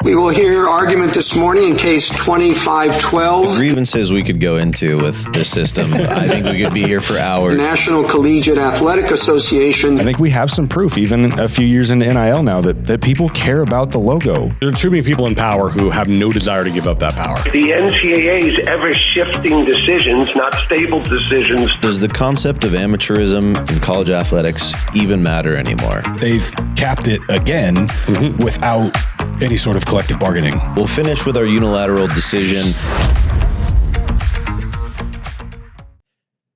We will hear argument this morning in case 2512. Grievances we could go into with this system. I think we could be here for hours. National Collegiate Athletic Association. I think we have some proof, even a few years into NIL now, that people care about the logo. There are too many people in power who have no desire to give up that power. The NCAA's ever-shifting decisions, not stable decisions. Does the concept of amateurism in college athletics even matter anymore? They've capped it again without any sort of collective bargaining. We'll finish with our unilateral decision.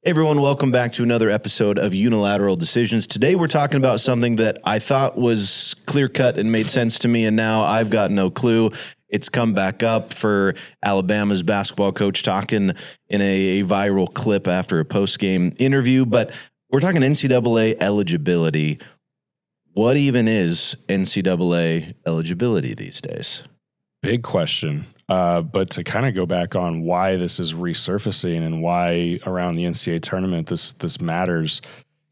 Hey everyone, welcome back to another episode of Unilateral Decisions. Today we're talking about something that I thought was clear-cut and made sense to me, and now I've got no clue. It's come back up for Alabama's basketball coach talking in a viral clip after a post-game interview, but we're talking NCAA eligibility. What even is NCAA eligibility these days? Big question. But to kind of go back on why this is resurfacing and why around the NCAA tournament this matters,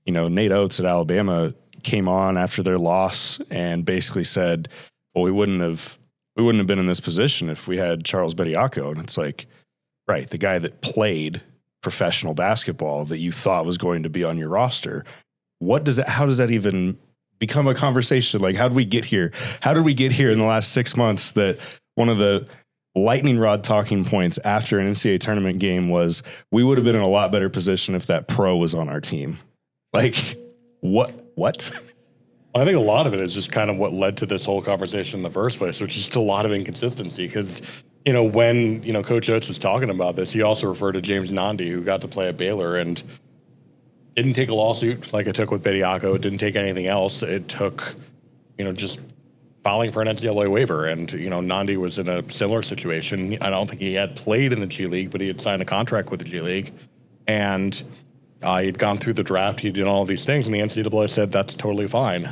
you know, Nate Oats at Alabama came on after their loss and basically said, well, we wouldn't have been in this position if we had Charles Bediako. And it's like, right, the guy that played professional basketball that you thought was going to be on your roster. How does that even become a conversation? Like, how did we get here? How did we get here in the last 6 months that one of the lightning rod talking points after an NCAA tournament game was we would have been in a lot better position if that pro was on our team? Like, what? I think a lot of it is just kind of what led to this whole conversation in the first place, which is just a lot of inconsistency. Because, you know, when, you know, Coach Oats was talking about this, he also referred to James Nandi, who got to play at Baylor and didn't take a lawsuit like it took with Bediako. It didn't take anything else. It took, you know, just filing for an NCAA waiver. And, you know, Nandi was in a similar situation. I don't think he had played in the G League, but he had signed a contract with the G League. And he'd gone through the draft. He did all these things. And the NCAA said that's totally fine.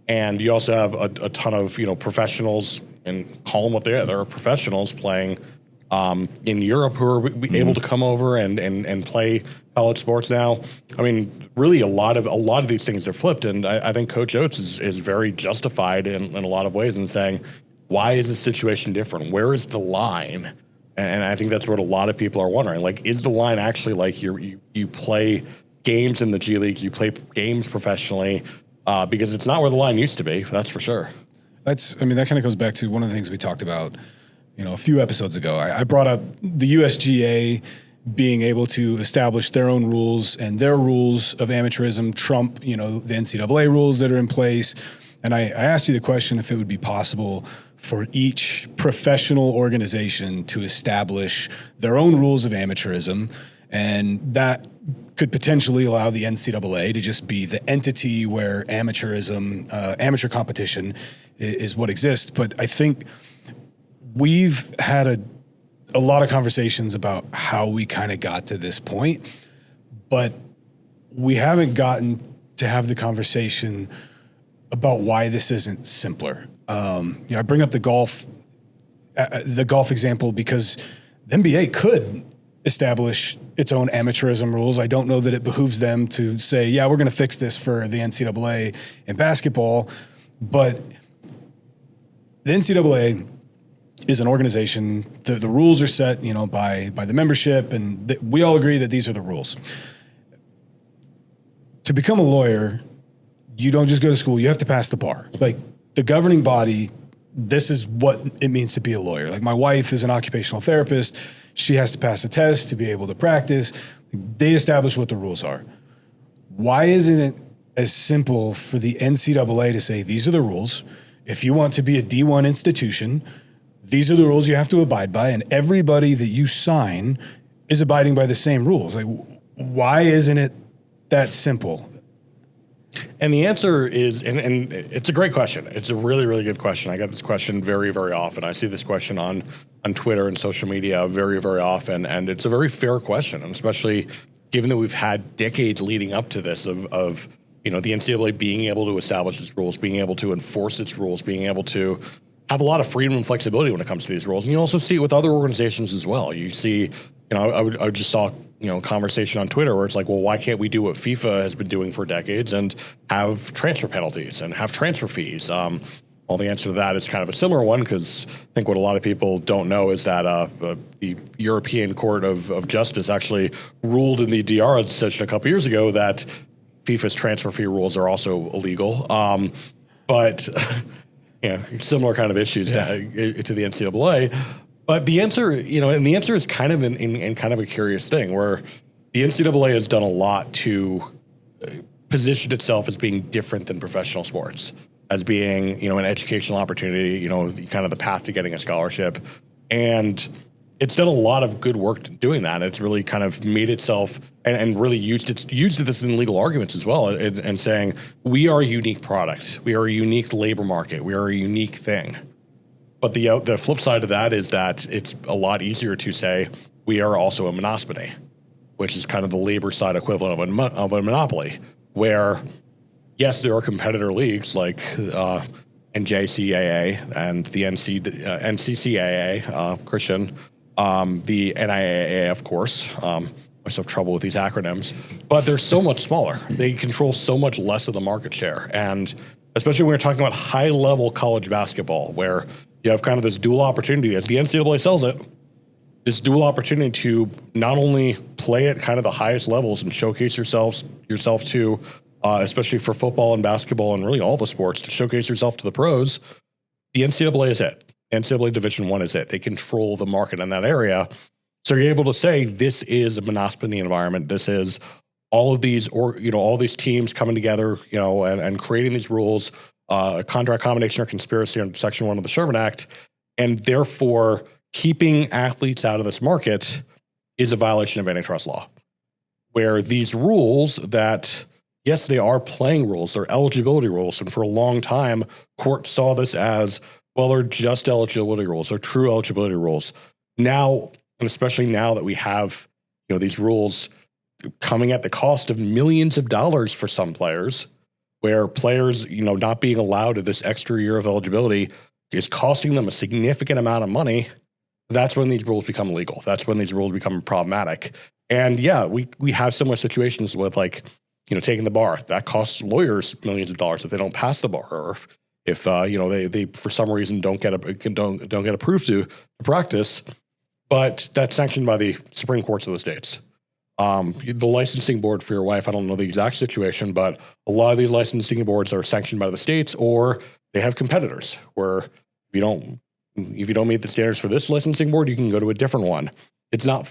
And you also have a ton of, you know, professionals, and call them what they are. There are professionals playing in Europe who are able to come over and play college sports now. I mean, really a lot of these things are flipped, and I think Coach Oats is very justified in a lot of ways in saying, why is this situation different? Where is the line? And I think that's what a lot of people are wondering. Like, is the line actually like you play games in the G Leagues, you play games professionally, because it's not where the line used to be, that's for sure. That kind of goes back to one of the things we talked about, you know, a few episodes ago. I brought up the USGA being able to establish their own rules, and their rules of amateurism trump, you know, the NCAA rules that are in place. And I asked you the question if it would be possible for each professional organization to establish their own rules of amateurism, and that could potentially allow the NCAA to just be the entity where amateurism, amateur competition is what exists. But I think we've had a lot of conversations about how we kind of got to this point, but we haven't gotten to have the conversation about why this isn't simpler. I bring up the golf example because the NBA could establish its own amateurism rules. I don't know that it behooves them to say, yeah, we're going to fix this for the NCAA in basketball, but the NCAA is an organization. The rules are set, you know, by the membership, and we all agree that these are the rules. To become a lawyer, you don't just go to school. You have to pass the bar. Like, the governing body, this is what it means to be a lawyer. Like, my wife is an occupational therapist. She has to pass a test to be able to practice. They establish what the rules are. Why isn't it as simple for the NCAA to say, these are the rules. If you want to be a D1 institution, these are the rules you have to abide by, and everybody that you sign is abiding by the same rules. Like, why isn't it that simple? And the answer is, and it's a great question. It's a really, really good question. I get this question very, very often. I see this question on Twitter and social media very, very often, and it's a very fair question, and especially given that we've had decades leading up to this of you know, the NCAA being able to establish its rules, being able to enforce its rules, being able to have a lot of freedom and flexibility when it comes to these rules. And you also see it with other organizations as well. You see, you know, I just saw, you know, conversation on Twitter where it's like, well, why can't we do what FIFA has been doing for decades and have transfer penalties and have transfer fees? Well, the answer to that is kind of a similar one, because I think what a lot of people don't know is that the European Court of Justice actually ruled in the Diarra decision a couple years ago that FIFA's transfer fee rules are also illegal. But similar kind of issues to the NCAA. But the answer, and the answer is kind of in kind of a curious thing, where the NCAA has done a lot to position itself as being different than professional sports, as being, an educational opportunity, kind of the path to getting a scholarship. And it's done a lot of good work doing that. It's really kind of made itself and really used this in legal arguments as well, and saying, we are a unique product. We are a unique labor market. We are a unique thing. But the flip side of that is that it's a lot easier to say we are also a monospony, which is kind of the labor side equivalent of a monopoly, where yes, there are competitor leagues like NJCAA and the NCCAA, Christian, the NIAA, of course. I have trouble with these acronyms, but they're so much smaller. They control so much less of the market share. And especially when we're talking about high-level college basketball, where you have kind of this dual opportunity, as the NCAA sells it, this dual opportunity to not only play at kind of the highest levels and showcase yourself to, especially for football and basketball and really all the sports, to showcase yourself to the pros. The NCAA is it. NCAA Division I is it. They control the market in that area. So you're able to say this is a monopoly environment. This is all of these, all these teams coming together, and creating these rules, contract combination or conspiracy under Section 1 of the Sherman Act, and therefore keeping athletes out of this market is a violation of antitrust law. Where these rules that, yes, they are playing rules, they're eligibility rules, and for a long time, courts saw this as, well, they're just eligibility rules, they're true eligibility rules. Now, and especially now that we have, these rules coming at the cost of millions of dollars for some players, where players, not being allowed to this extra year of eligibility is costing them a significant amount of money, that's when these rules become illegal. That's when these rules become problematic. And yeah, we have similar situations with taking the bar. That costs lawyers millions of dollars if they don't pass the bar, or if they for some reason don't get approved to practice. But that's sanctioned by the Supreme Courts of the states. The licensing board for your wife, I don't know the exact situation, but a lot of these licensing boards are sanctioned by the states, or they have competitors where if you don't meet the standards for this licensing board, you can go to a different one. It's not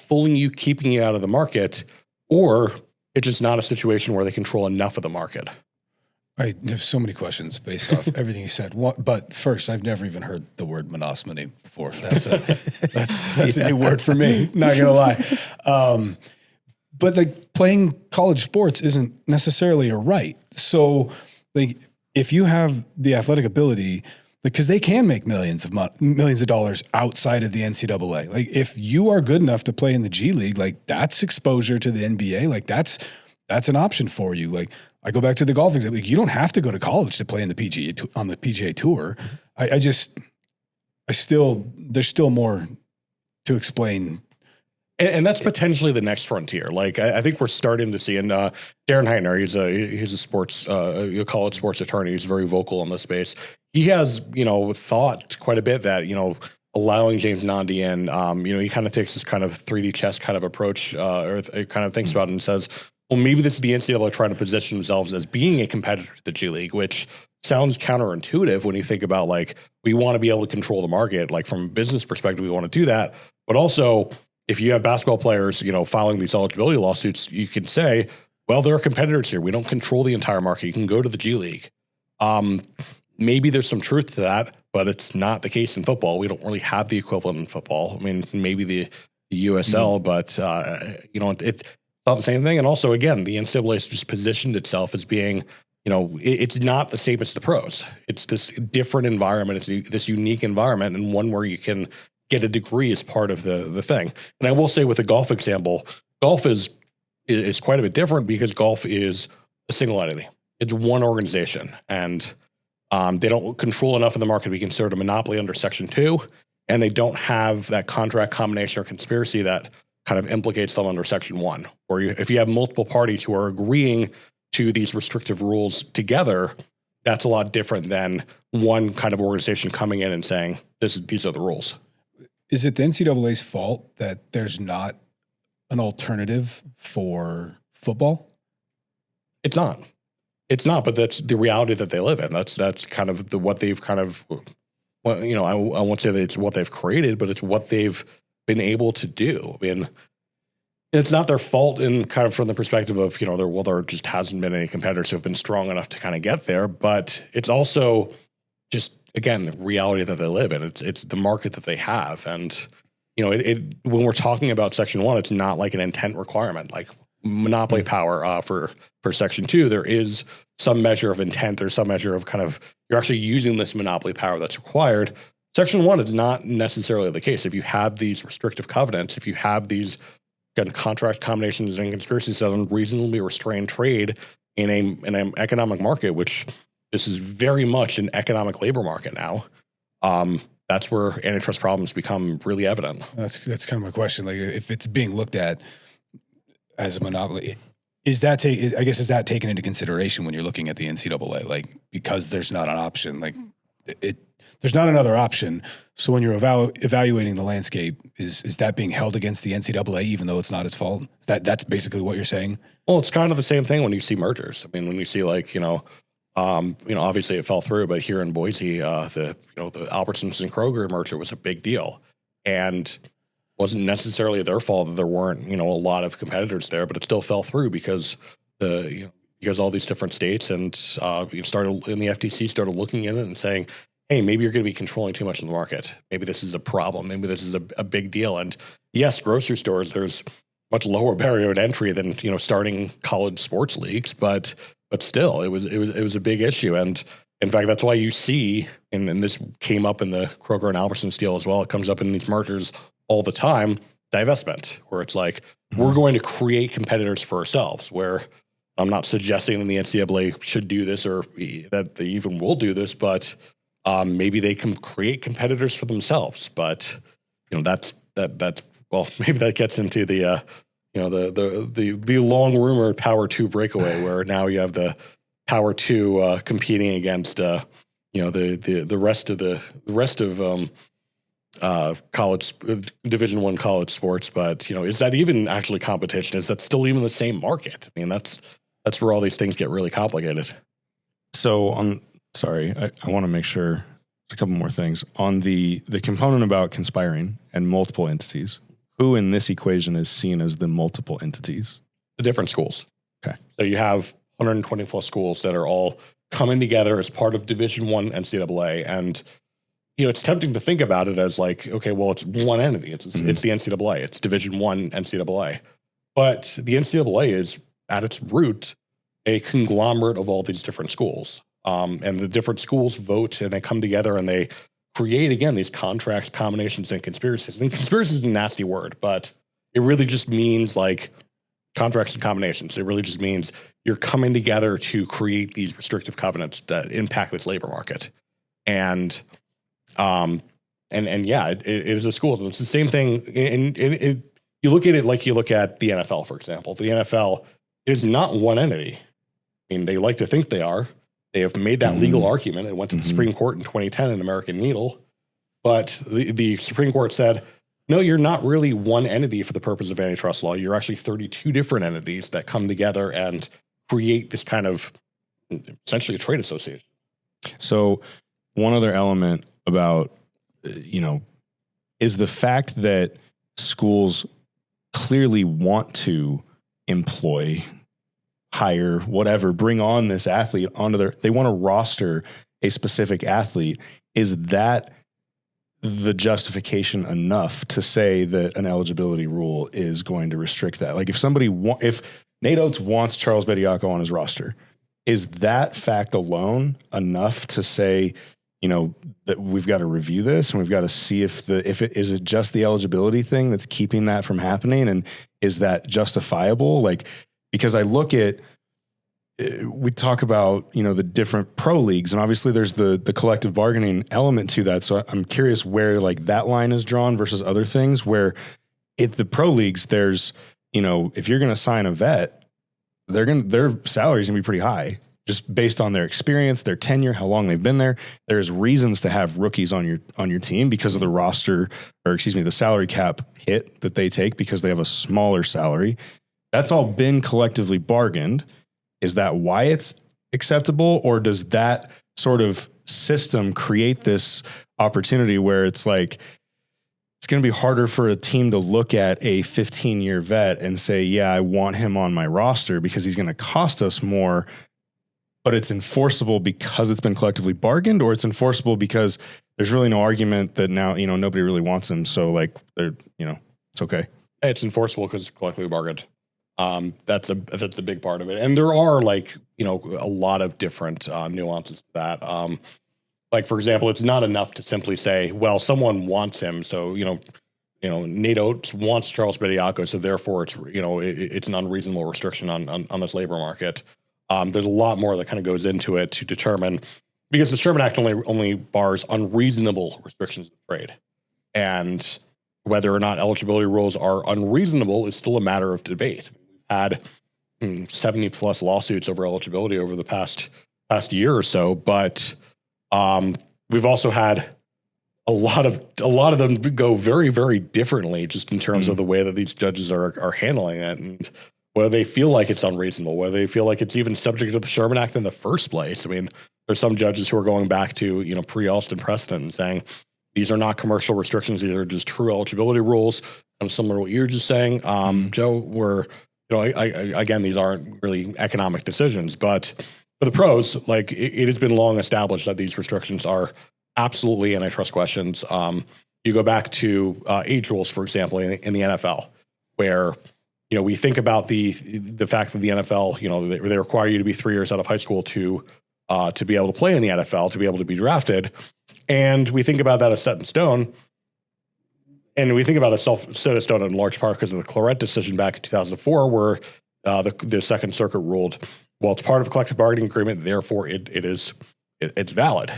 keeping you out of the market, or it's just not a situation where they control enough of the market. I have so many questions based off everything you said. But first, I've never even heard the word monospony before. That's a new word for me. Not gonna lie. But playing college sports isn't necessarily a right. So if you have the athletic ability, because they can make millions of dollars outside of the NCAA. If you are good enough to play in the G League, that's exposure to the NBA. That's an option for you. I go back to the golf example. You don't have to go to college to play in the PGA Tour. There's still more to explain. And that's potentially the next frontier. I think we're starting to see, and Darren Heitner, he's a sports, college sports attorney. He's very vocal in this space. He has, thought quite a bit that, allowing James Nandi in, he kind of takes this kind of 3D chess kind of approach, or kind of thinks about it and says, well, maybe this is the NCAA trying to position themselves as being a competitor to the G League, which sounds counterintuitive when you think about we want to be able to control the market. From a business perspective, we want to do that. But also, if you have basketball players, filing these eligibility lawsuits, you can say, well, there are competitors here. We don't control the entire market. You can go to the G League. Maybe there's some truth to that, but it's not the case in football. We don't really have the equivalent in football. I mean, maybe the USL, but it's not the same thing. And also, again, the NCAA has just positioned itself as being, it's not the same as the pros. It's this different environment. It's this unique environment, and one where you can get a degree as part of the thing. And I will say, with the golf example, golf is quite a bit different, because golf is a single entity. It's one organization, and they don't control enough of the market to be considered a monopoly under Section 2, and they don't have that contract combination or conspiracy that kind of implicates them under Section 1, where if you have multiple parties who are agreeing to these restrictive rules together, that's a lot different than one kind of organization coming in and saying, these are the rules. Is it the NCAA's fault that there's not an alternative for football? It's not. It's not, but that's the reality that they live in. That's kind of what they've kind of, well, you know, I won't say that it's what they've created, but it's what they've been able to do. I mean, it's not their fault in kind of from the perspective of, you know, there just hasn't been any competitors who have been strong enough to kind of get there, but it's also just, again, the reality that they live in. It's the market that they have. And, you know, when we're talking about Section 1, it's not like an intent requirement, like monopoly power for Section 2. There is some measure of intent. There's some measure of kind of, you're actually using this monopoly power that's required. Section 1 is not necessarily the case. If you have these restrictive covenants, if you have these kind of contract combinations and conspiracies that unreasonably restrain trade in an economic market, which this is very much an economic labor market now, that's where antitrust problems become really evident. That's kind of my question. Like, if it's being looked at as a monopoly, is that taken into consideration when you're looking at the NCAA? Like, because there's not an option, like there's not another option. So when you're evaluating the landscape, is that being held against the NCAA, even though it's not its fault? That's basically what you're saying? Well, it's kind of the same thing when you see mergers. I mean, when you see like, obviously it fell through, but here in Boise, the Albertsons and Kroger merger was a big deal, and wasn't necessarily their fault that there weren't, a lot of competitors there, but it still fell through because because all these different states and the FTC started looking at it and saying, hey, maybe you're going to be controlling too much of the market. Maybe this is a problem. Maybe this is a big deal. And yes, grocery stores, there's much lower barrier to entry than, starting college sports leagues, but still it was a big issue. And in fact, that's why you see, and this came up in the Kroger and Albertsons deal as well. It comes up in these mergers all the time, divestment, where it's like, we're going to create competitors for ourselves, where I'm not suggesting that the NCAA should do this or that they even will do this, but maybe they can create competitors for themselves. But, maybe that gets into the long rumored Power 2 breakaway, where now you have the Power 2 competing against, the rest of college Division I college sports. But, is that even actually competition? Is that still even the same market? I mean, that's where all these things get really complicated. So I want to make sure a couple more things on the component about conspiring and multiple entities. Who in this equation is seen as the multiple entities? The different schools. Okay. So you have 120 plus schools that are all coming together as part of Division I NCAA. And, it's tempting to think about it as like, okay, well, it's one entity. It's the NCAA. It's Division I NCAA. But the NCAA is at its root a conglomerate of all these different schools. And the different schools vote and they come together and they create, again, these contracts, combinations, and conspiracies. And conspiracy is a nasty word, but it really just means like contracts and combinations. It really just means you're coming together to create these restrictive covenants that impact this labor market. And yeah, it is a school. And it's the same thing. And you look at it like you look at the NFL, for example. The NFL is not one entity. I mean, they like to think they are. They have made that legal argument. It went to the Supreme Court in 2010 in American Needle. But the Supreme Court said, no, you're not really one entity for the purpose of antitrust law. You're actually 32 different entities that come together and create this kind of essentially a trade association. So one other element about, is the fact that schools clearly want to employ, hire, whatever, bring on this athlete they want to roster a specific athlete. Is that the justification enough to say that an eligibility rule is going to restrict that? Like if Nate Oats wants Charles Bediako on his roster, is that fact alone enough to say, that we've got to review this and we've got to see is it just the eligibility thing that's keeping that from happening? And is that justifiable? Like, because I look at, we talk about, the different pro leagues, and obviously there's the collective bargaining element to that. So I'm curious where like that line is drawn versus other things where if the pro leagues, there's, if you're going to sign a vet, their salary is going to be pretty high. just based on their experience, their tenure, how long they've been there. There's reasons to have rookies on your team because of the salary cap hit that they take because they have a smaller salary. That's all been collectively bargained. Is that why it's acceptable, or does that sort of system create this opportunity where it's like it's going to be harder for a team to look at a 15-year vet and say, yeah, I want him on my roster because he's going to cost us more, but it's enforceable because it's been collectively bargained, or it's enforceable because there's really no argument that now, nobody really wants him. So like it's okay. It's enforceable because it's collectively bargained. That's a big part of it. And there are a lot of different nuances to that. Like, for example, it's not enough to simply say, well, someone wants him. So, Nate Oats wants Charles Bediako. So therefore it's an unreasonable restriction on this labor market. There's a lot more that kind of goes into it to determine, because the Sherman Act only bars unreasonable restrictions of trade. And whether or not eligibility rules are unreasonable is still a matter of debate. We've had 70 plus lawsuits over eligibility over the past year or so, but we've also had a lot of them go very, very differently just in terms of the way that these judges are handling it, and whether they feel like it's unreasonable, whether they feel like it's even subject to the Sherman Act in the first place. I mean, there's some judges who are going back to, pre-Alston precedent and saying, these are not commercial restrictions. These are just true eligibility rules. And similar to what you're just saying, Joe, again, these aren't really economic decisions, but for the pros, it has been long established that these restrictions are absolutely antitrust questions. You go back to age rules, for example, in the NFL, where we think about the fact that the NFL, they require you to be 3 years out of high school to be able to play in the NFL, to be able to be drafted, and we think about that as set in stone. And we think about it set in stone in large part because of the Claret decision back in 2004, where the Second Circuit ruled, well, it's part of the collective bargaining agreement, therefore it's valid.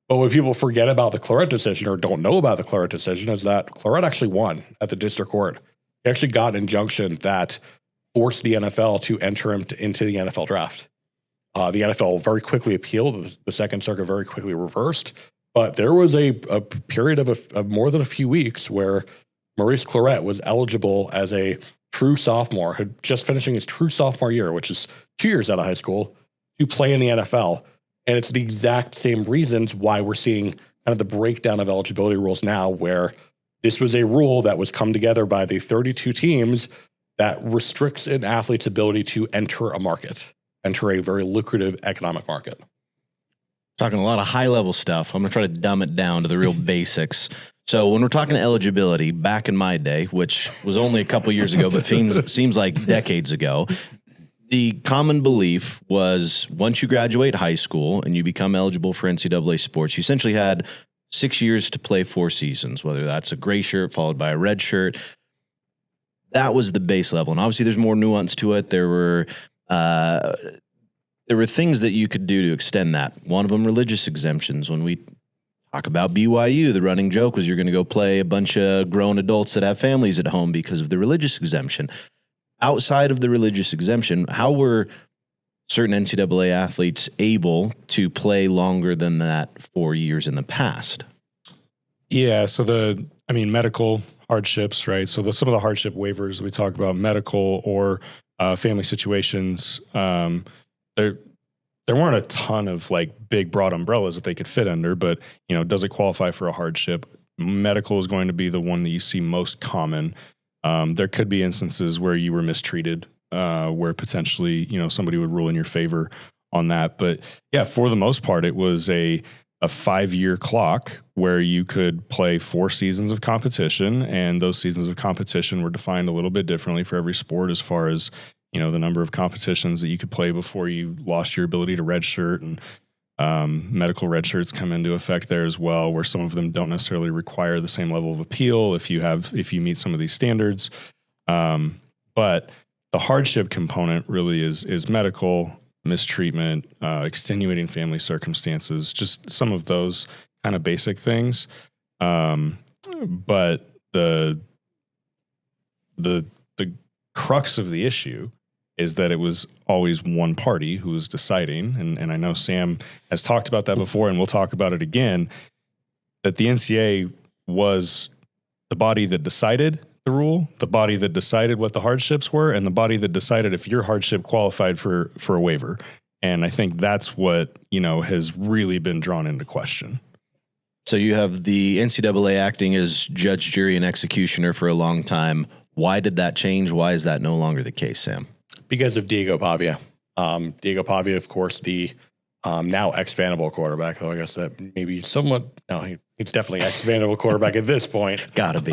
But what people forget about the Claret decision, or don't know about the Claret decision, is that Claret actually won at the district court. He actually got an injunction that forced the NFL to enter him into the NFL draft. The NFL very quickly appealed. The Second Circuit very quickly reversed. But there was a period of more than a few weeks where Maurice Claret was eligible as a true sophomore, had just finishing his true sophomore year, which is 2 years out of high school, to play in the NFL. And it's the exact same reasons why we're seeing kind of the breakdown of eligibility rules now, where this was a rule that was come together by the 32 teams that restricts an athlete's ability to enter a very lucrative economic market. Talking a lot of high level stuff. I'm going to try to dumb it down to the real basics. So when we're talking eligibility, back in my day, which was only a couple years ago, but seems like decades ago, the common belief was once you graduate high school and you become eligible for NCAA sports, you essentially had 6 years to play 4 seasons, whether that's a gray shirt followed by a red shirt. That was the base level. And obviously there's more nuance to it. There were things that you could do to extend that. One of them, religious exemptions. When we talk about BYU, the running joke was you're going to go play a bunch of grown adults that have families at home because of the religious exemption. Outside of the religious exemption, how were certain NCAA athletes able to play longer than that 4 years in the past? Yeah, so medical hardships, right? So some of the hardship waivers we talk about, medical or family situations, there weren't a ton of big broad umbrellas that they could fit under, but does it qualify for a hardship? Medical is going to be the one that you see most common. There could be instances where you were mistreated, where potentially somebody would rule in your favor on that. But yeah, for the most part, it was a 5-year clock where you could play 4 seasons of competition, and those seasons of competition were defined a little bit differently for every sport as far as the number of competitions that you could play before you lost your ability to redshirt, and medical redshirts come into effect there as well, where some of them don't necessarily require the same level of appeal if you meet some of these standards. But the hardship component really is medical, mistreatment, extenuating family circumstances, just some of those kind of basic things. But the crux of the issue is that it was always one party who was deciding. And I know Sam has talked about that before, and we'll talk about it again, that the NCAA was the body that decided the rule, the body that decided what the hardships were, and the body that decided if your hardship qualified for a waiver. And I think that's what, has really been drawn into question. So you have the NCAA acting as judge, jury, and executioner for a long time. Why did that change? Why is that no longer the case, Sam? Because of Diego Pavia. Diego Pavia, of course, the now ex-Vanderbilt quarterback, though I guess that maybe somewhat, no, he's definitely ex-Vanderbilt quarterback at this point. Gotta be.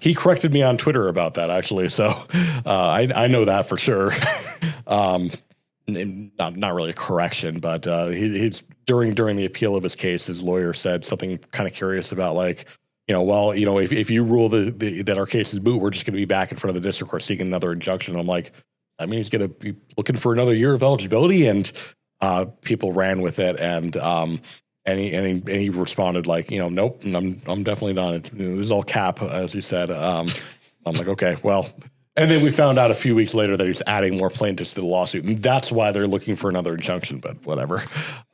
He corrected me on Twitter about that, actually, so I know that for sure. Not really a correction, but he's during the appeal of his case, his lawyer said something kind of curious about if you rule that our case is moot, we're just going to be back in front of the district court seeking another injunction. I'm like, I mean, he's going to be looking for another year of eligibility, and people ran with it, and he responded like, nope, I'm definitely not. This is all cap, as he said. I'm like, okay, well. And then we found out a few weeks later that he's adding more plaintiffs to the lawsuit, and that's why they're looking for another injunction. But whatever,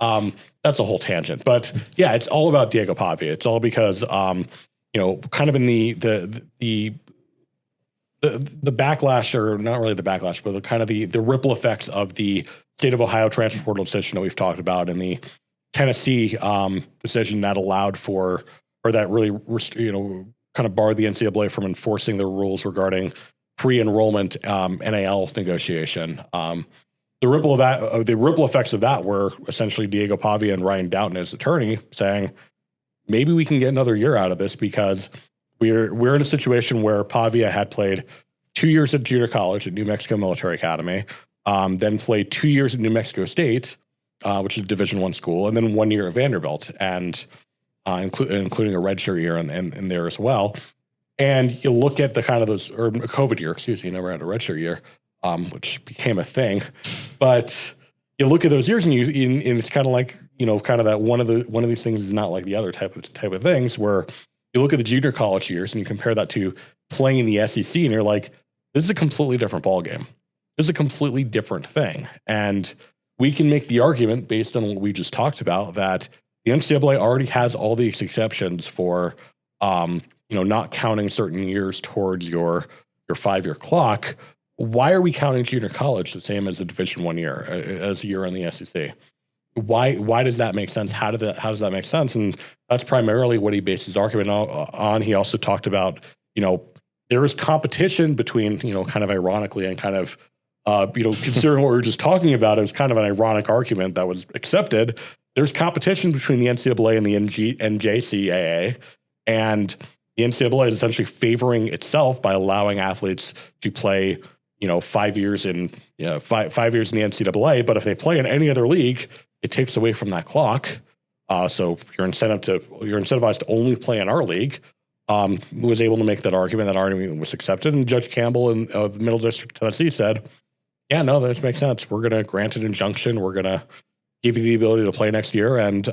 that's a whole tangent. But yeah, it's all about Diego Pavia. It's all because kind of in the backlash, or not really the backlash, but the ripple effects of the state of Ohio transfer portal decision that we've talked about, and the Tennessee decision that allowed for, or that really kind of barred the NCAA from enforcing the rules regarding pre-enrollment NIL negotiation. The ripple effects of that were essentially Diego Pavia and Ryan Doughton, his attorney, saying maybe we can get another year out of this, because we're in a situation where Pavia had played 2 years at junior college at New Mexico Military Academy, then played 2 years at New Mexico State, which is a Division I school, and then 1 year at Vanderbilt, and including a redshirt year in there as well. And you look at the kind of those, or COVID year, never had a redshirt year, which became a thing. But you look at those years, and it's kind of like, kind of that one of these things is not like the other type of things, where you look at the junior college years and you compare that to playing in the SEC, and you're like, this is a completely different ballgame. This is a completely different thing. And we can make the argument based on what we just talked about that the NCAA already has all these exceptions for, not counting certain years towards your 5-year clock. Why are we counting junior college the same as a Division I year, as a year in the SEC? Why does that make sense? How does that make sense? And that's primarily what he based his argument on. He also talked about, there is competition between, kind of ironically and kind of, considering what we were just talking about, it was kind of an ironic argument that was accepted. There's competition between the NCAA and the NJCAA, and the NCAA is essentially favoring itself by allowing athletes to play, 5 years in, 5 years in the NCAA. But if they play in any other league, it takes away from that clock. So you're incentivized to only play in our league. Was able to make that argument. That argument was accepted, and Judge Campbell of the Middle District of Tennessee said, "Yeah, no, this makes sense. We're going to grant an injunction. We're going to give you the ability to play next year." And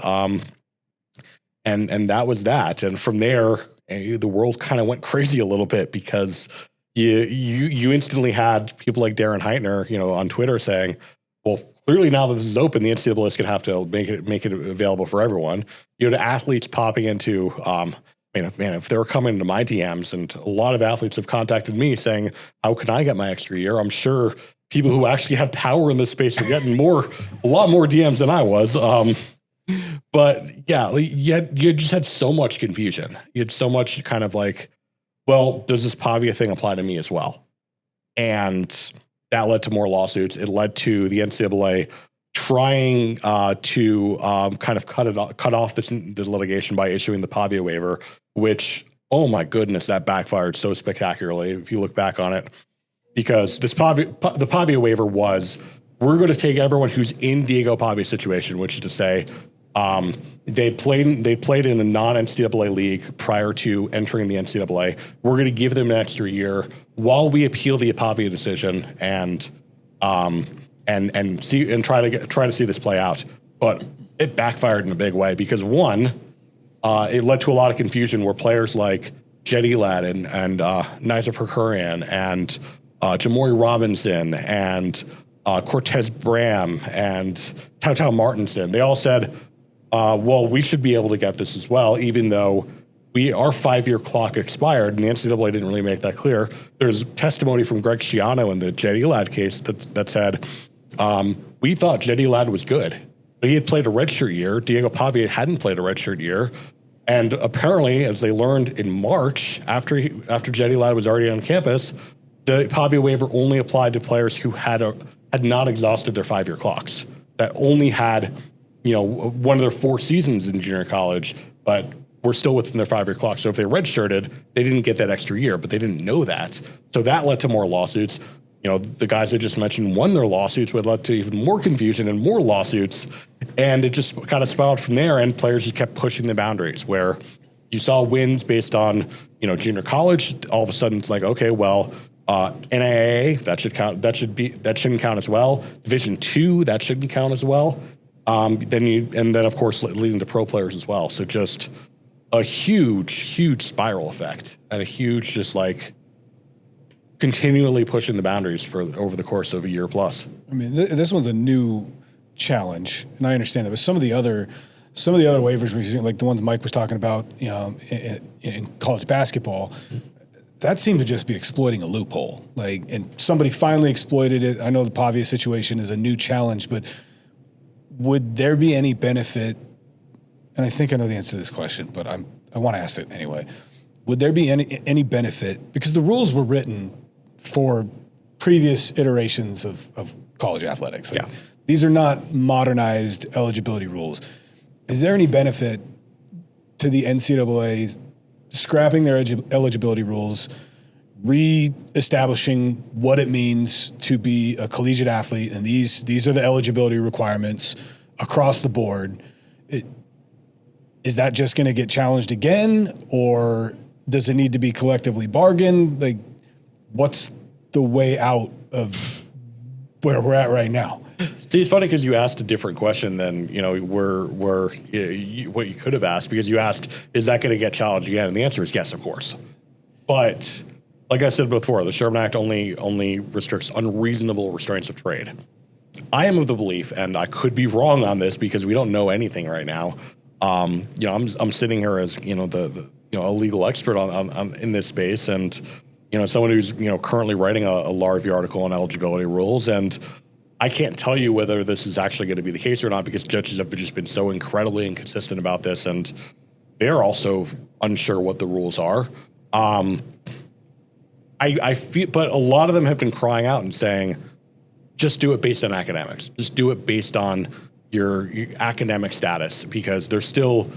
that was that. And from there, the world kind of went crazy a little bit, because you instantly had people like Darren Heitner, on Twitter saying, well, clearly now that this is open, the NCAA is going to have to make it available for everyone. You had athletes popping into, if they were coming to my DMs, and a lot of athletes have contacted me saying, how can I get my extra year? I'm sure people who actually have power in this space are getting a lot more DMs than I was. But yeah, you just had so much confusion. You had so much kind of like, well, does this Pavia thing apply to me as well? And that led to more lawsuits. It led to the NCAA trying to kind of cut off this litigation by issuing the Pavia waiver, which, oh my goodness, that backfired so spectacularly if you look back on it. Because the Pavia waiver was, we're going to take everyone who's in Diego Pavia's situation, which is to say, they played in a non-NCAA league prior to entering the NCAA. We're going to give them an extra year while we appeal the Pavia decision and try to see this play out. But it backfired in a big way, because one, it led to a lot of confusion where players like Jed Elad and Nizar Fakurian and Jamori Robinson and Cortez Bram and Tau Martinson, they all said, well, we should be able to get this as well, even though our 5-year clock expired, and the NCAA didn't really make that clear. There's testimony from Greg Schiano in the Jed Elad case that said, we thought Jed Elad was good, but he had played a redshirt year. Diego Pavia hadn't played a redshirt year. And apparently, as they learned in March, after Jed Elad was already on campus, the Pavia waiver only applied to players who had not exhausted their 5-year clocks, that only had, one of their 4 seasons in junior college, but were still within their 5-year clock. So if they redshirted, they didn't get that extra year, but they didn't know that. So that led to more lawsuits. The guys I just mentioned won their lawsuits, would led to even more confusion and more lawsuits. And it just kind of spiraled from there, and players just kept pushing the boundaries, where you saw wins based on, junior college. All of a sudden it's like, okay, well, NCAA, that should count. That shouldn't count as well. Division II, that shouldn't count as well. Then of course leading to pro players as well. So just a huge spiral effect, and a huge just like continually pushing the boundaries for over the course of a year plus. I mean, this one's a new challenge, and I understand that. But some of the other waivers we've seen, like the ones Mike was talking about, in college basketball, that seemed to just be exploiting a loophole. And somebody finally exploited it. I know the Pavia situation is a new challenge, but would there be any benefit? And I think I know the answer to this question, but I want to ask it anyway. Would there be any benefit? Because the rules were written for previous iterations of college athletics. These are not modernized eligibility rules. Is there any benefit to the NCAA scrapping their eligibility rules, re-establishing what it means to be a collegiate athlete, and these are the eligibility requirements across the board? Is that just going to get challenged again, or does it need to be collectively bargained? What's the way out of where we're at right now? See, it's funny because you asked a different question than what you could have asked, because you asked, is that going to get challenged again? And the answer is yes, of course. But like I said before, the Sherman Act only restricts unreasonable restraints of trade. I am of the belief, and I could be wrong on this because we don't know anything right now. I'm sitting here as a legal expert on in this space, and someone who's currently writing a law review article on eligibility rules, and I can't tell you whether this is actually going to be the case or not, because judges have just been so incredibly inconsistent about this, and they're also unsure what the rules are. I feel, but a lot of them have been crying out and saying, just do it based on academics. Just do it based on your academic status, because there's still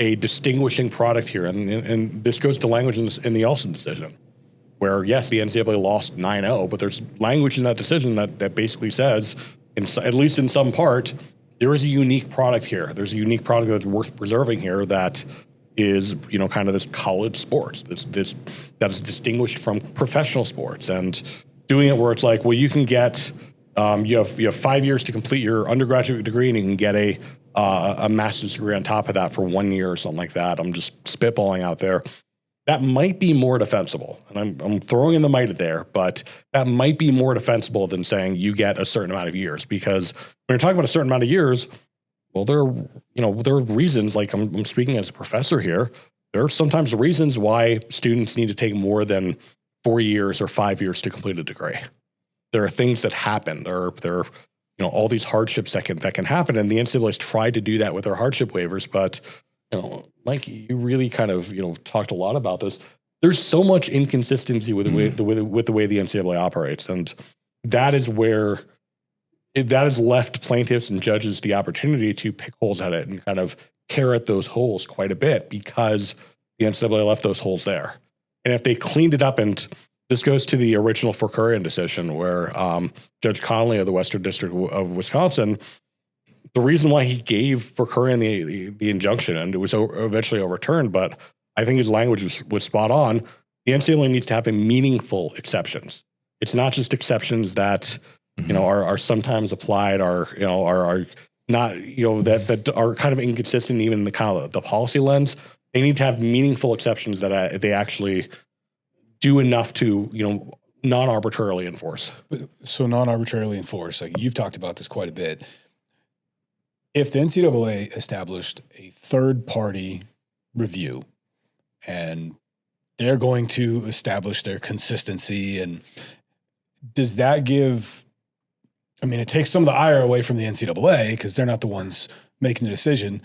a distinguishing product here. And this goes to language in the Elson decision, where, yes, the NCAA lost 9-0, but there's language in that decision that basically says, at least in some part, there is a unique product here. There's a unique product that's worth preserving here that is, kind of this college sports, this that is distinguished from professional sports, and doing it where it's like, well, you can get, you have 5 years to complete your undergraduate degree, and you can get a master's degree on top of that for 1 year or something like that. I'm just spitballing out there. That might be more defensible, and I'm throwing in the might there, but that might be more defensible than saying you get a certain amount of years, because when you're talking about a certain amount of years, well, there are reasons, like I'm speaking as a professor here, there are sometimes reasons why students need to take more than 4 years or 5 years to complete a degree. There are things that happen, there are all these hardships that can happen, and the NCAA has tried to do that with their hardship waivers, but Mike, you really kind of talked a lot about this. There's so much inconsistency with the way the NCAA operates, and that is where that has left plaintiffs and judges the opportunity to pick holes at it and kind of tear at those holes quite a bit, because the NCAA left those holes there. And if they cleaned it up, and this goes to the original Furkurian decision, where Judge Connolly of the Western District of Wisconsin, the reason why he gave Furkurian the injunction, and it was eventually overturned, but I think his language was spot on. The NCAA needs to have meaningful exceptions. It's not just exceptions that are sometimes applied, are not that are kind of inconsistent even in the kind of the policy lens. They need to have meaningful exceptions that they actually do enough to non-arbitrarily enforce. So non-arbitrarily enforced, like you've talked about this quite a bit. If the NCAA established a third-party review and they're going to establish their consistency, and does that give, I mean, it takes some of the ire away from the NCAA because they're not the ones making the decision,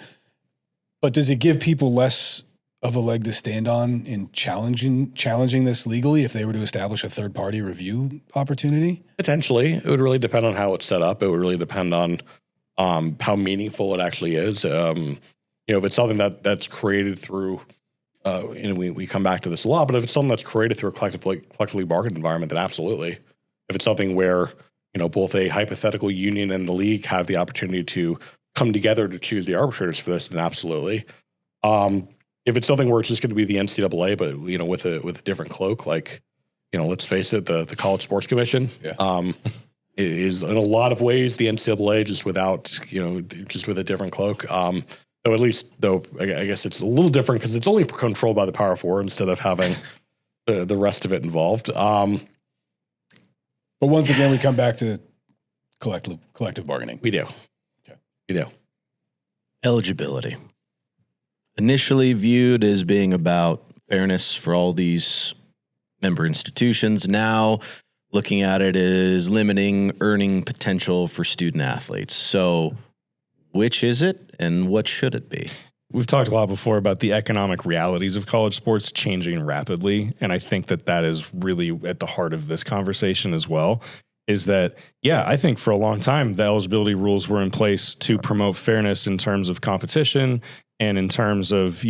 but does it give people less of a leg to stand on in challenging this legally if they were to establish a third-party review opportunity? Potentially. It would really depend on how it's set up. It would really depend on how meaningful it actually is. If it's something that's created through, we come back to this a lot, but if it's something that's created through a collectively bargained environment, then absolutely. If it's something where, both a hypothetical union and the league have the opportunity to come together to choose the arbitrators for this, then absolutely. If it's something where it's just going to be the NCAA, but with a different cloak, like let's face it, the College Sports Commission is in a lot of ways the NCAA, just with a different cloak. I guess it's a little different because it's only controlled by the Power Four instead of having the rest of it involved. But once again, we come back to collective bargaining. We do. Okay. We do. Eligibility. Initially viewed as being about fairness for all these member institutions. Now looking at it as limiting earning potential for student athletes. So which is it and what should it be? We've talked a lot before about the economic realities of college sports changing rapidly. And I think that is really at the heart of this conversation as well, is that, I think for a long time, the eligibility rules were in place to promote fairness in terms of competition and in terms of,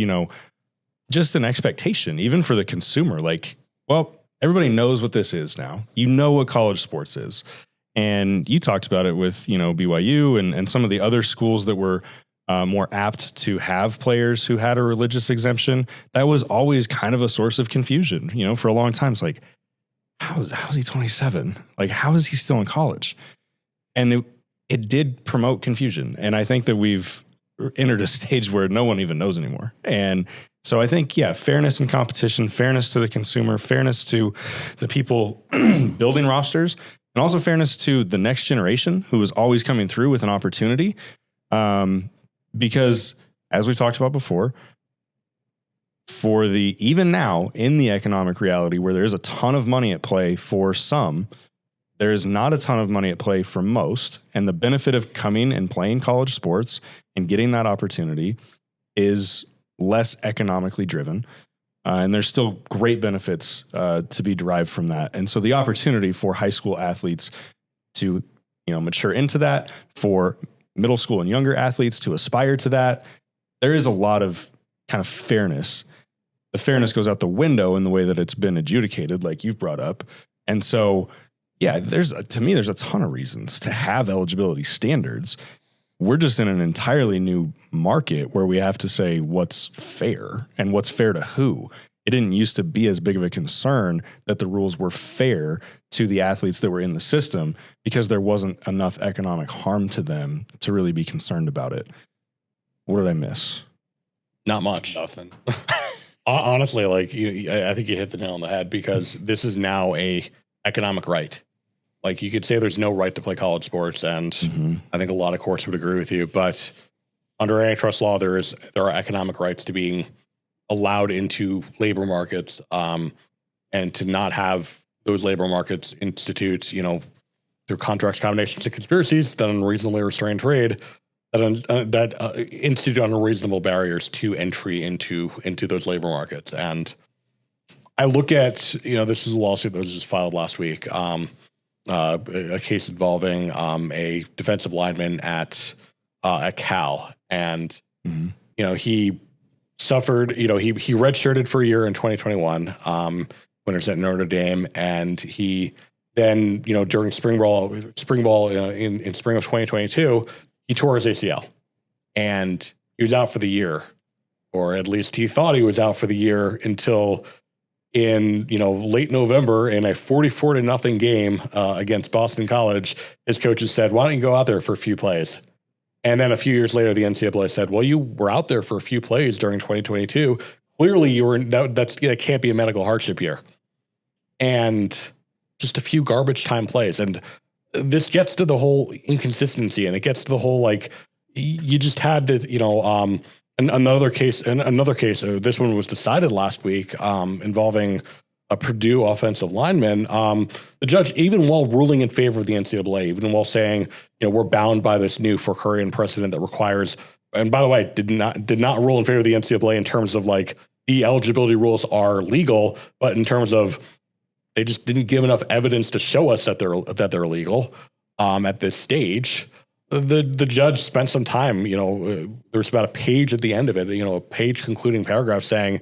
just an expectation, even for the consumer. Like, well, everybody knows what this is now. You know what college sports is. And you talked about it with, BYU and some of the other schools that were more apt to have players who had a religious exemption. That was always kind of a source of confusion, for a long time. It's like, how is he 27? Like, how is he still in college? And it did promote confusion. And I think that we've entered a stage where no one even knows anymore. And so I think, fairness in competition, fairness to the consumer, fairness to the people building rosters, and also fairness to the next generation who is always coming through with an opportunity. Because as we talked about before, even now in the economic reality where there's a ton of money at play for some, there is not a ton of money at play for most. And the benefit of coming and playing college sports and getting that opportunity is less economically driven. And there's still great benefits to be derived from that. And so the opportunity for high school athletes to, mature into that, for middle school and younger athletes to aspire to that, there is a lot of kind of fairness. The fairness goes out the window in the way that it's been adjudicated, like you've brought up. And so, there's a ton of reasons to have eligibility standards. We're just in an entirely new market where we have to say what's fair and what's fair to who. It didn't used to be as big of a concern that the rules were fair to the athletes that were in the system because there wasn't enough economic harm to them to really be concerned about it. What did I miss? Not much. Nothing. Honestly, I think you hit the nail on the head because this is now a economic right. Like you could say there's no right to play college sports, and I think a lot of courts would agree with you. But under antitrust law, there are economic rights to being allowed into labor markets, and to not have those labor markets institute, through contracts, combinations, and conspiracies that unreasonably restrain trade, that institute unreasonable barriers to entry into those labor markets. And I look at, this is a lawsuit that was just filed last week. A case involving a defensive lineman at Cal, and he suffered. He redshirted for a year in 2021 when he was at Notre Dame, and he then during spring ball in spring of 2022 he tore his ACL, and he was out for the year, or at least he thought he was out for the year until in late November in a 44-0 game against Boston College, his coaches said, "Why don't you go out there for a few plays?" And then a few years later, the NCAA said, "Well, you were out there for a few plays during 2022. Clearly, you were that can't be a medical hardship year." And just a few garbage time plays. And this gets to the whole inconsistency, and it gets to the whole, like, you just had the, another case, this one was decided last week, involving a Purdue offensive lineman. The judge, even while ruling in favor of the NCAA, even while saying, we're bound by this new Foucaultian precedent that requires, and by the way, did not rule in favor of the NCAA in terms of, like, the eligibility rules are legal, but in terms of they just didn't give enough evidence to show us that they're legal at this stage. The judge spent some time, there's about a page at the end of it, a page concluding paragraph saying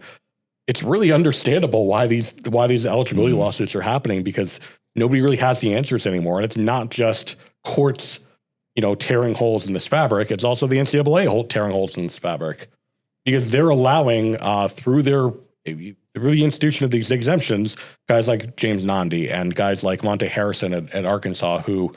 it's really understandable why these eligibility lawsuits are happening, because nobody really has the answers anymore. And it's not just courts, tearing holes in this fabric. It's also the NCAA tearing holes in this fabric, because they're allowing through the institution of these exemptions, guys like James Nandi and guys like Monte Harrison at Arkansas, who,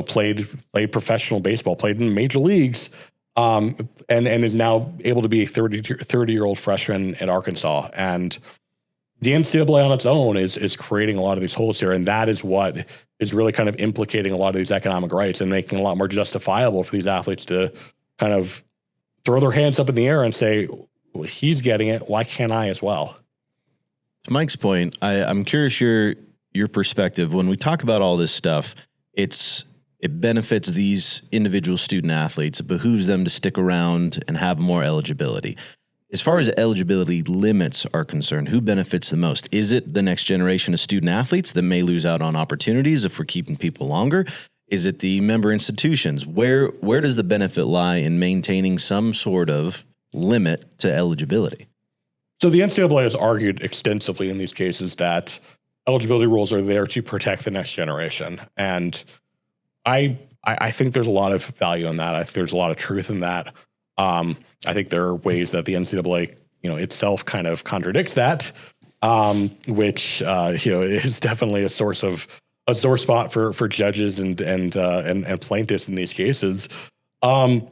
played professional baseball, played in major leagues, and is now able to be a 30-year-old freshman at Arkansas. And the NCAA on its own is creating a lot of these holes here. And that is what is really kind of implicating a lot of these economic rights and making it a lot more justifiable for these athletes to kind of throw their hands up in the air and say, well, he's getting it, why can't I as well? To Mike's point, I'm curious your perspective. When we talk about all this stuff, it benefits these individual student athletes. It behooves them to stick around and have more eligibility. As far as eligibility limits are concerned, who benefits the most? Is it the next generation of student athletes that may lose out on opportunities if we're keeping people longer? Is it the member institutions? Where does the benefit lie in maintaining some sort of limit to eligibility? So the NCAA has argued extensively in these cases that eligibility rules are there to protect the next generation. And I think there's a lot of value in that. I think there's a lot of truth in that. I think there are ways that the NCAA, itself kind of contradicts that, which is definitely a sore spot for judges and plaintiffs in these cases. I'm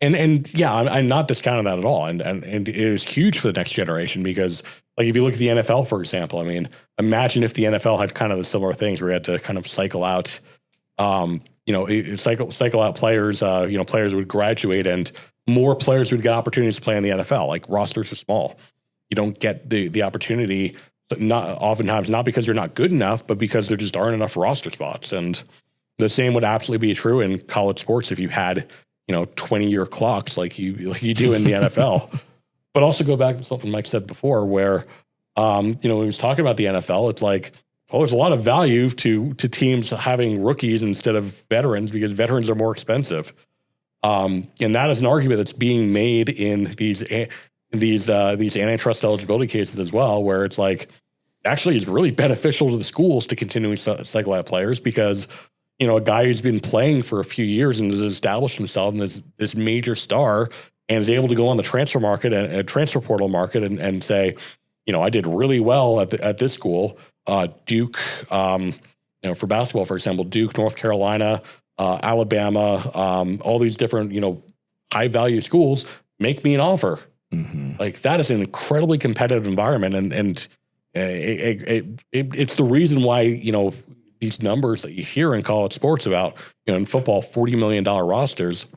not discounting that at all. And it is huge for the next generation, because, like, if you look at the NFL, for example, I mean, imagine if the NFL had kind of the similar things where you had to kind of cycle out, cycle out players, players would graduate and more players would get opportunities to play in the NFL. Like, rosters are small. You don't get the opportunity, oftentimes not because you're not good enough, but because there just aren't enough roster spots. And the same would absolutely be true in college sports if you had 20-year clocks like you do in the NFL. But also go back to something Mike said before, where when he was talking about the NFL, it's like, well, there's a lot of value to teams having rookies instead of veterans, because veterans are more expensive. And that is an argument that's being made in these antitrust eligibility cases as well, where it's like, actually it's really beneficial to the schools to continually cycle out players, because a guy who's been playing for a few years and has established himself as this major star and is able to go on the transfer market and transfer portal market and say, I did really well at this school, Duke, for basketball, for example, Duke, North Carolina, Alabama, all these different, high value schools make me an offer. Mm-hmm. Like, that is an incredibly competitive environment. And it's the reason why, these numbers that you hear in college sports about, in football, $40 million rosters,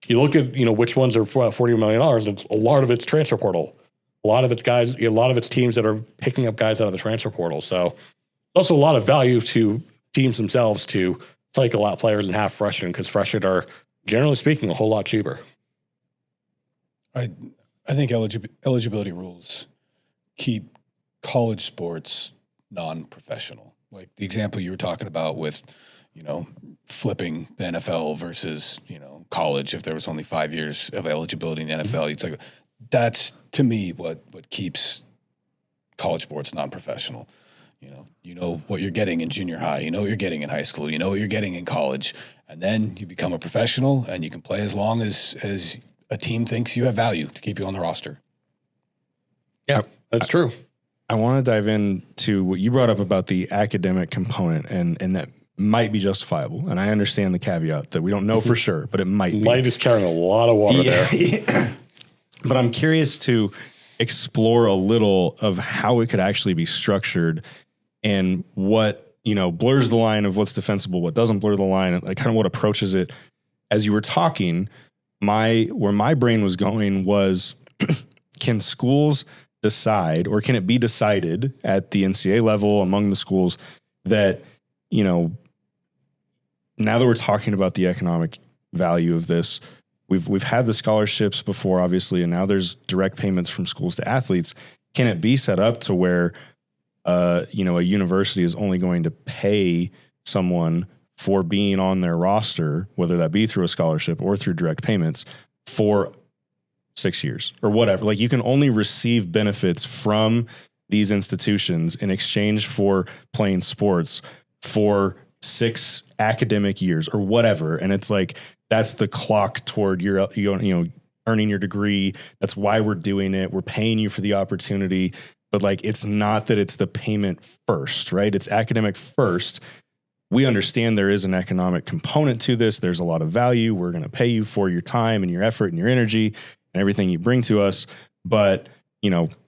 you look at, which ones are $40 million, and a lot of it's transfer portal. A lot of it's guys, a lot of it's teams that are picking up guys out of the transfer portal. So also a lot of value to teams themselves to cycle out players and have freshmen, because freshmen are, generally speaking, a whole lot cheaper. I think eligibility rules keep college sports non-professional. Like the example you were talking about with, flipping the NFL versus, college. If there was only 5 years of eligibility in the NFL, it's like, that's to me what keeps college sports non-professional. You know what you're getting in junior high, you know what you're getting in high school, you know what you're getting in college, and then you become a professional and you can play as long as a team thinks you have value to keep you on the roster. Yeah, that's true. I want to dive into what you brought up about the academic component, and that might be justifiable. And I understand the caveat that we don't know for sure, but it might be. Light is carrying a lot of water there. But I'm curious to explore a little of how it could actually be structured and what blurs the line of what's defensible, what doesn't blur the line, and like kind of what approaches it. As you were talking, where my brain was going was, can schools decide, or can it be decided at the NCAA level among the schools that, now that we're talking about the economic value of this, we've had the scholarships before, obviously, and now there's direct payments from schools to athletes. Can it be set up to where, a university is only going to pay someone for being on their roster, whether that be through a scholarship or through direct payments, for 6 years or whatever? Like, you can only receive benefits from these institutions in exchange for playing sports for 6 academic years or whatever. And it's like, that's the clock toward your, earning your degree. That's why we're doing it. We're paying you for the opportunity. But like, it's not that it's the payment first, right? It's academic first. We understand there is an economic component to this. There's a lot of value. We're going to pay you for your time and your effort and your energy and everything you bring to us. But,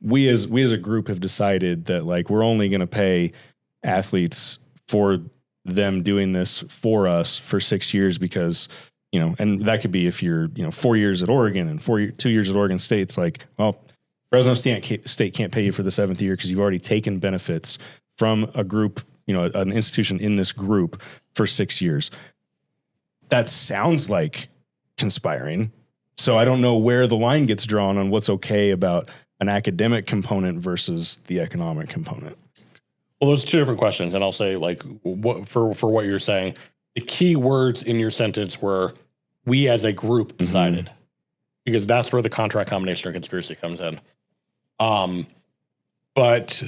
we as a group have decided that like, we're only going to pay athletes for them doing this for us for 6 years because, and that could be if you're, 4 years at Oregon and 2 years at Oregon State. It's like, well, Fresno State can't pay you for the 7th year because you've already taken benefits from a group, an institution in this group for 6 years. That sounds like conspiring. So I don't know where the line gets drawn on what's okay about an academic component versus the economic component. Well, those are two different questions. And I'll say, like, for what you're saying, the key words in your sentence were, we as a group decided, because that's where the contract combination or conspiracy comes in. But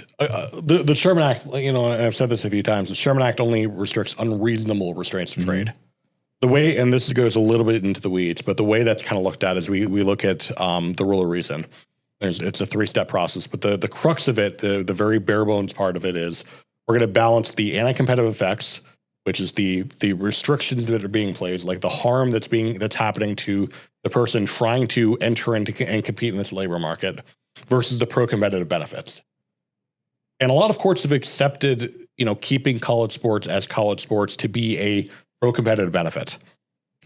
the Sherman Act, and I've said this a few times, the Sherman Act only restricts unreasonable restraints of trade. The way, and this goes a little bit into the weeds, but the way that's kind of looked at is we look at the rule of reason. It's a 3-step process, but the crux of it, the very bare bones part of it is, we're going to balance the anti-competitive effects, which is the restrictions that are being placed, like the harm that's happening to the person trying to enter into and compete in this labor market, versus the pro-competitive benefits. And a lot of courts have accepted, keeping college sports as college sports to be a pro-competitive benefit.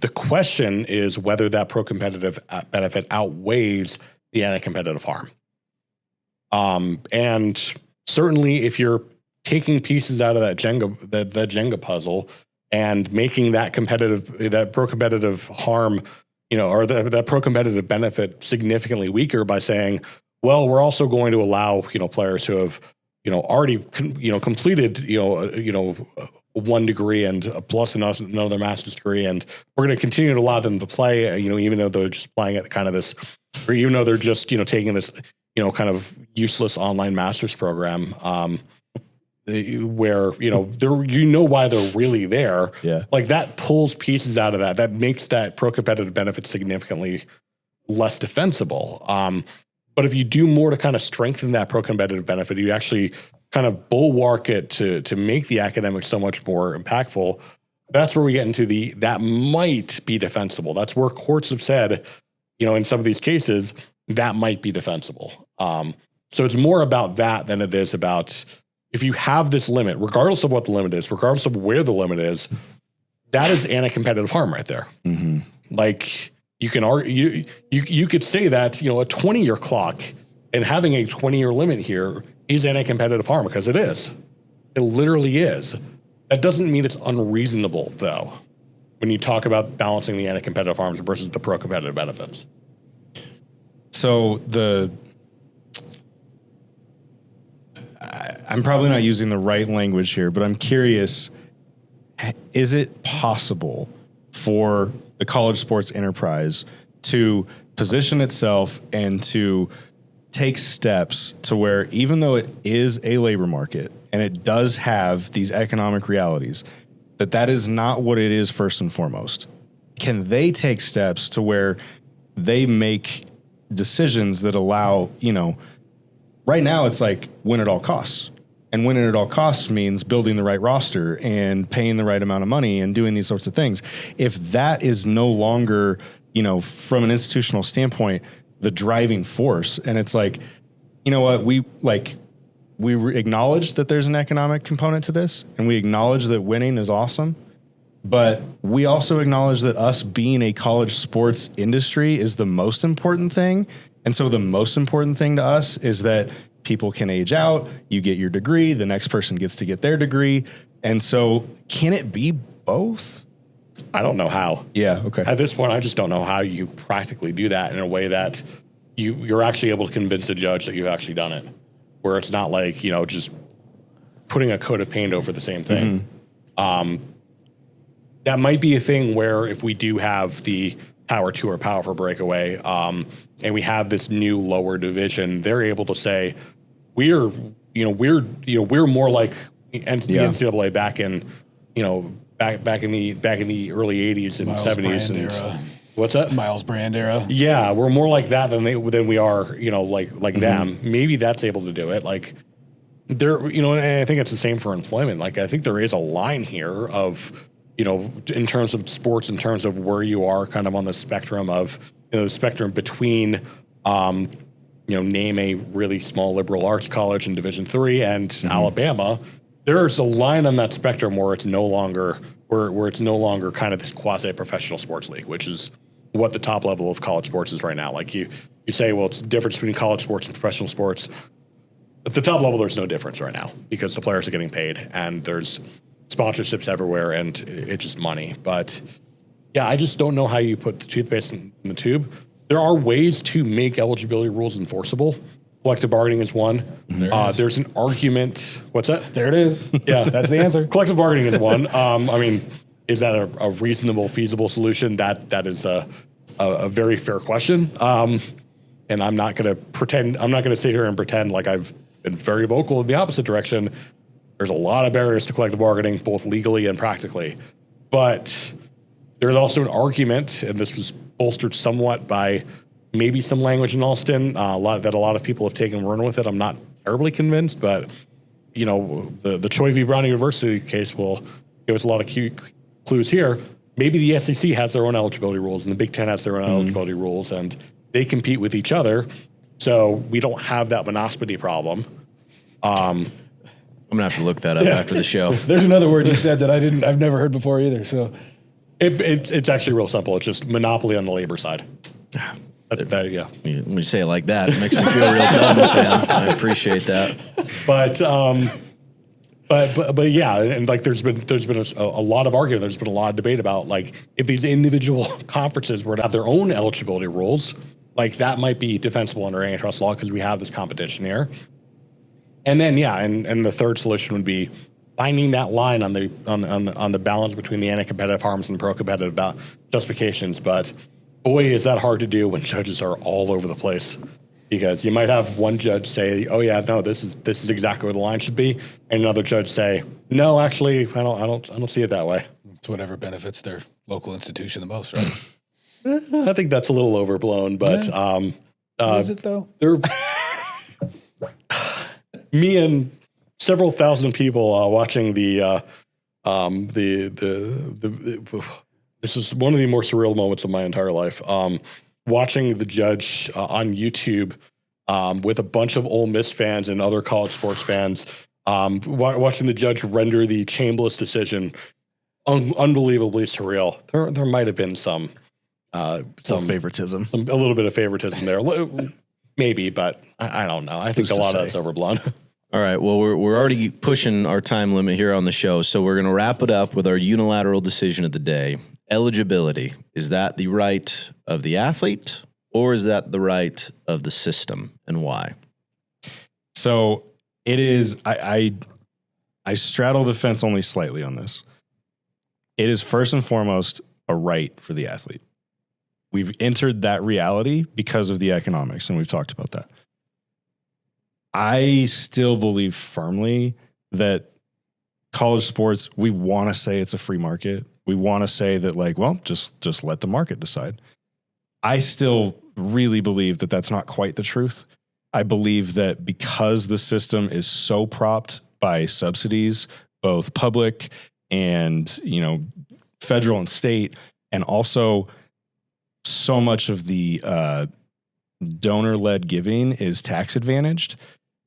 The question is whether that pro-competitive benefit outweighs the anti-competitive harm. And certainly, if you're taking pieces out of that Jenga puzzle and making that pro-competitive harm, or that pro-competitive benefit significantly weaker by saying, well, we're also going to allow, players who have, already, completed, 1 degree and plus another master's degree, and we're going to continue to allow them to play, even though they're just playing at kind of this, or even though they're just, taking this, kind of useless online master's program, where, why they're really there. Yeah. Like, that pulls pieces out of that makes that pro-competitive benefit significantly less defensible. But if you do more to kind of strengthen that pro-competitive benefit, you actually kind of bulwark it to make the academics so much more impactful. That's where we get into that might be defensible. That's where courts have said, in some of these cases, that might be defensible. So it's more about that than it is about, if you have this limit, regardless of what the limit is, regardless of where the limit is, that is anti-competitive harm right there. Mm-hmm. Like, you can argue, you could say that, a 20-year clock and having a 20-year limit here is anti-competitive harm, because it is. It literally is. That doesn't mean it's unreasonable, though, when you talk about balancing the anti-competitive harms versus the pro-competitive benefits. So I'm probably not using the right language here, but I'm curious, is it possible for the college sports enterprise to position itself and to take steps to where, even though it is a labor market and it does have these economic realities, that is not what it is first and foremost? Can they take steps to where they make decisions that allow, right now it's like win at all costs. And winning at all costs means building the right roster and paying the right amount of money and doing these sorts of things. If that is no longer, from an institutional standpoint, the driving force, and it's like, we we acknowledge that there's an economic component to this, and we acknowledge that winning is awesome. But we also acknowledge that us being a college sports industry is the most important thing. And so the most important thing to us is that people can age out, you get your degree, the next person gets to get their degree. And so can it be both? I don't know how. Yeah, okay. At this point, I just don't know how you practically do that in a way that you're actually able to convince a judge that you've actually done it, where it's not like, just putting a coat of paint over the same thing. That might be a thing where if we do have the Power 2 or Power 4 breakaway, and we have this new lower division, they're able to say, we're more like the NCAA back in, back in the early 80s and Miles 70s Brand and era. What's that? Miles Brand era. Yeah, we're more like that than we are, like them. Maybe that's able to do it. Like there, and I think it's the same for employment. Like I think there is a line here of, in terms of sports, in terms of where you are kind of on the spectrum of, the spectrum between, name a really small liberal arts college in Division III and Alabama. There's a line on that spectrum where it's no longer kind of this quasi-professional sports league, which is what the top level of college sports is right now. Like you say, well, it's the difference between college sports and professional sports. At the top level, there's no difference right now because the players are getting paid and there's sponsorships everywhere and it's just money. But yeah, I just don't know how you put the toothpaste in the tube. There are ways to make eligibility rules enforceable. Collective bargaining is one. There's an argument. What's that? There it is. Yeah, That's the answer. Collective bargaining is one. Is that a reasonable, feasible solution? That is a very fair question. And I'm not going to sit here and pretend like I've been very vocal in the opposite direction. There's a lot of barriers to collective bargaining, both legally and practically. But there's also an argument, and this was bolstered somewhat by maybe some language in Alston, a lot of people have taken and run with it. I'm not terribly convinced, but the Choi v. Brown University case will give us a lot of clues here. Maybe the SEC has their own eligibility rules, and the Big Ten has their own eligibility rules, and they compete with each other. So we don't have that monopoly problem. I'm gonna have to look that up after the show. There's another word you said that I've never heard before either. So it's actually real simple. It's just monopoly on the labor side. Yeah. When you say it like that, it makes me feel real dumb, Sam. I appreciate that. But yeah, and like there's been a lot of argument. There's been a lot of debate about like if these individual conferences were to have their own eligibility rules, like that might be defensible under antitrust law because we have this competition here. And then and the third solution would be finding that line on the balance between the anti-competitive harms and pro-competitive justifications. But boy, is that hard to do when judges are all over the place. Because you might have one judge say, "Oh yeah, no, this is exactly where the line should be," and another judge say, "No, actually, I don't see it that way." it's whatever benefits their local institution the most, right? I think that's a little overblown, but Is it though? Me and several thousand people watching this was one of the more surreal moments of my entire life. Watching the judge on YouTube with a bunch of Ole Miss fans and other college sports fans, watching the judge render the shameless decision, unbelievably surreal. There might have been some favoritism, a little bit of favoritism there, maybe, but I don't know. I think a lot of that's overblown. All right. Well, we're already pushing our time limit here on the show, so we're going to wrap it up with our unilateral decision of the day. Eligibility. Is that the right of the athlete or is that the right of the system, and why? So it is, I straddle the fence only slightly on this. It is first and foremost a right for the athlete. We've entered that reality because of the economics, and we've talked about that. I still believe firmly that college sports, we want to say it's a free market. We want to say that, like, well, just let the market decide. I still really believe that that's not quite the truth. I believe that because the system is so propped by subsidies, both public and, federal and state, and also so much of the donor-led giving is tax advantaged,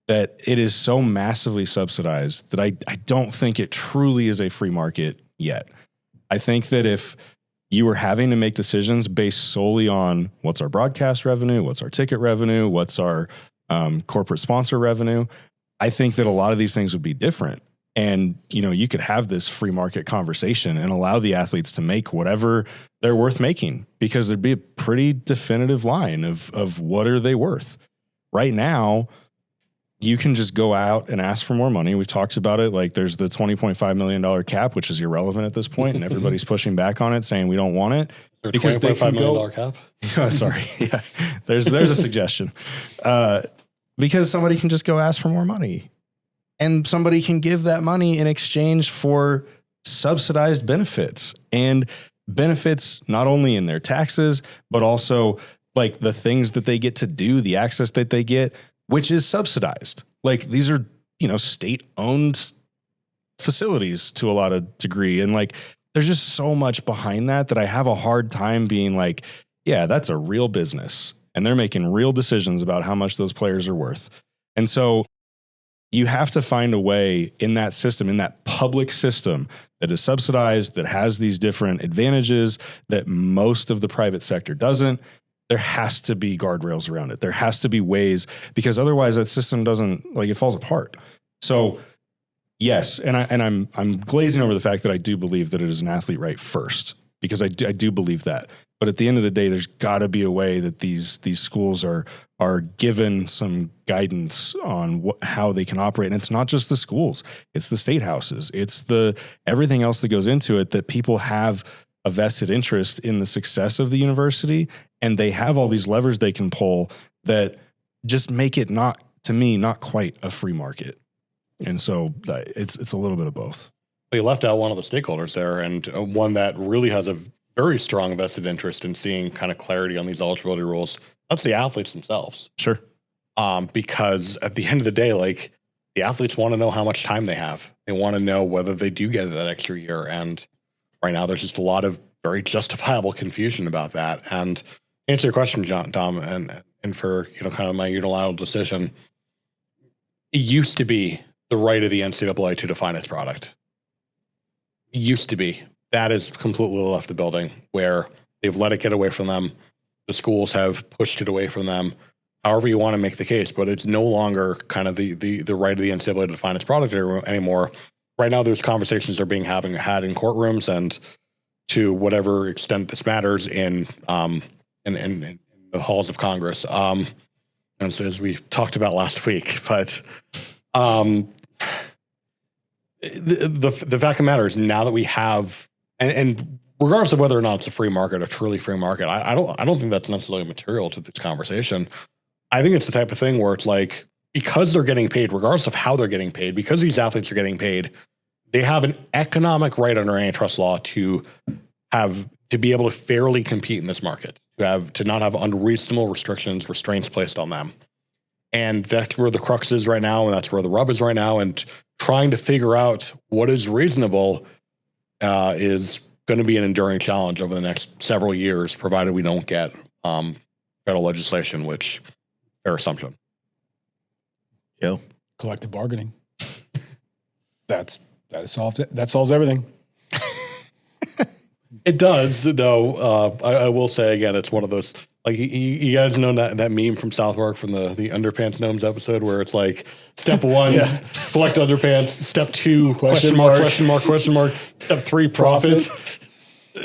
that it is so massively subsidized that I don't think it truly is a free market yet. I think that if you were having to make decisions based solely on what's our broadcast revenue, what's our ticket revenue, what's our corporate sponsor revenue, I think that a lot of these things would be different. And, you could have this free market conversation and allow the athletes to make whatever they're worth making, because there'd be a pretty definitive line of what are they worth. Right now, you can just go out and ask for more money. We've talked about it. Like, there's the $20.5 million cap, which is irrelevant at this point, and everybody's pushing back on it, saying we don't want it. Because they can $20.5 million cap? Oh, sorry. Yeah. There's a suggestion. Because somebody can just go ask for more money. And somebody can give that money in exchange for subsidized benefits, and benefits not only in their taxes, but also like the things that they get to do, the access that they get, which is subsidized. Like, these are, state-owned facilities to a lot of degree. And like, there's just so much behind that I have a hard time being like, yeah, that's a real business. And they're making real decisions about how much those players are worth. And so you have to find a way in that system, in that public system that is subsidized, that has these different advantages that most of the private sector doesn't. There has to be guardrails around it. There has to be ways, because otherwise that system doesn't, like, it falls apart. So yes, and I'm glazing over the fact that I do believe that it is an athlete right first, because I do believe that. But at the end of the day, there's got to be a way that these schools are given some guidance on how they can operate. And it's not just the schools; it's the state houses, it's everything else that goes into it. That people have a vested interest in the success of the university, and they have all these levers they can pull that just make it not quite a free market. And so it's a little bit of both. You left out one of the stakeholders there, and one that really has a very strong vested interest in seeing kind of clarity on these eligibility rules. That's the athletes themselves. Sure. Because at the end of the day, like, the athletes want to know how much time they have. They want to know whether they do get that extra year. And right now there's just a lot of very justifiable confusion about that. And to answer your question, Dom, and for, kind of my unilateral decision, it used to be the right of the NCAA to define its product. It used to be. That has completely left the building, where they've let it get away from them. The schools have pushed it away from them. However you want to make the case, but it's no longer kind of the right of the NCAA to define its product anymore. Right now, there's conversations that are being had in courtrooms, and to whatever extent this matters in the halls of Congress. And so, as we talked about last week, but the fact of the matter is, now that we have, and regardless of whether or not it's a free market, a truly free market, I don't think that's necessarily material to this conversation. I think it's the type of thing where it's like, because they're getting paid, regardless of how they're getting paid, because these athletes are getting paid, they have an economic right under antitrust law to be able to fairly compete in this market, to not have unreasonable restraints placed on them. And that's where the crux is right now, and that's where the rub is right now. And trying to figure out what is reasonable is going to be an enduring challenge over the next several years, provided we don't get federal legislation, which fair assumption. Joe, Collective bargaining. That solves everything. It does, though. I will say again, it's one of those, like, you guys know that meme from South Park from the Underpants Gnomes episode, where it's like, step one, collect underpants. Step two, question mark. Step three, profit.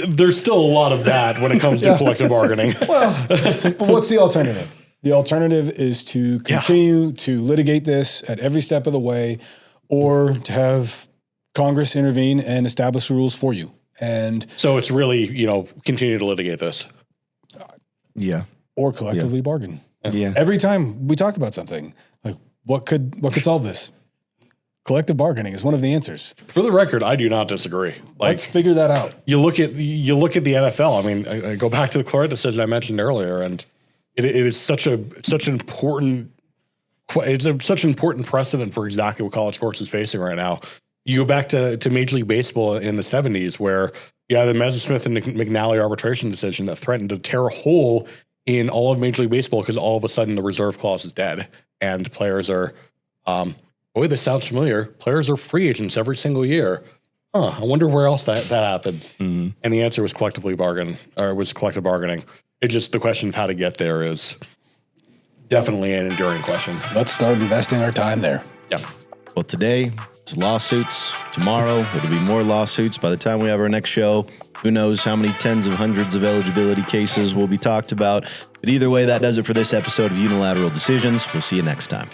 There's still a lot of that when it comes to collective bargaining. Well, but what's the alternative? The alternative is to continue to litigate this at every step of the way, or to have Congress intervene and establish rules for you. And so it's really, continue to litigate this. Yeah. Or collectively bargain. Yeah. Every time we talk about something, like, what could solve this? Collective bargaining is one of the answers. For the record, I do not disagree. Let's figure that out. You look at the NFL. I mean, I go back to the Claret decision I mentioned earlier, and it is such an important precedent for exactly what college sports is facing right now. You go back to Major League Baseball in the 70s, where you had the Messersmith and McNally arbitration decision that threatened to tear a hole in all of Major League Baseball, because all of a sudden the reserve clause is dead and players are Boy, this sounds familiar. Players are free agents every single year. I wonder where else that happens. Mm-hmm. And the answer was collective bargaining. It just, the question of how to get there is definitely an enduring question. Let's start investing our time there. Yeah. Well, today it's lawsuits. Tomorrow it'll be more lawsuits. By the time we have our next show, who knows how many tens of hundreds of eligibility cases will be talked about. But either way, that does it for this episode of Unilateral Decisions. We'll see you next time.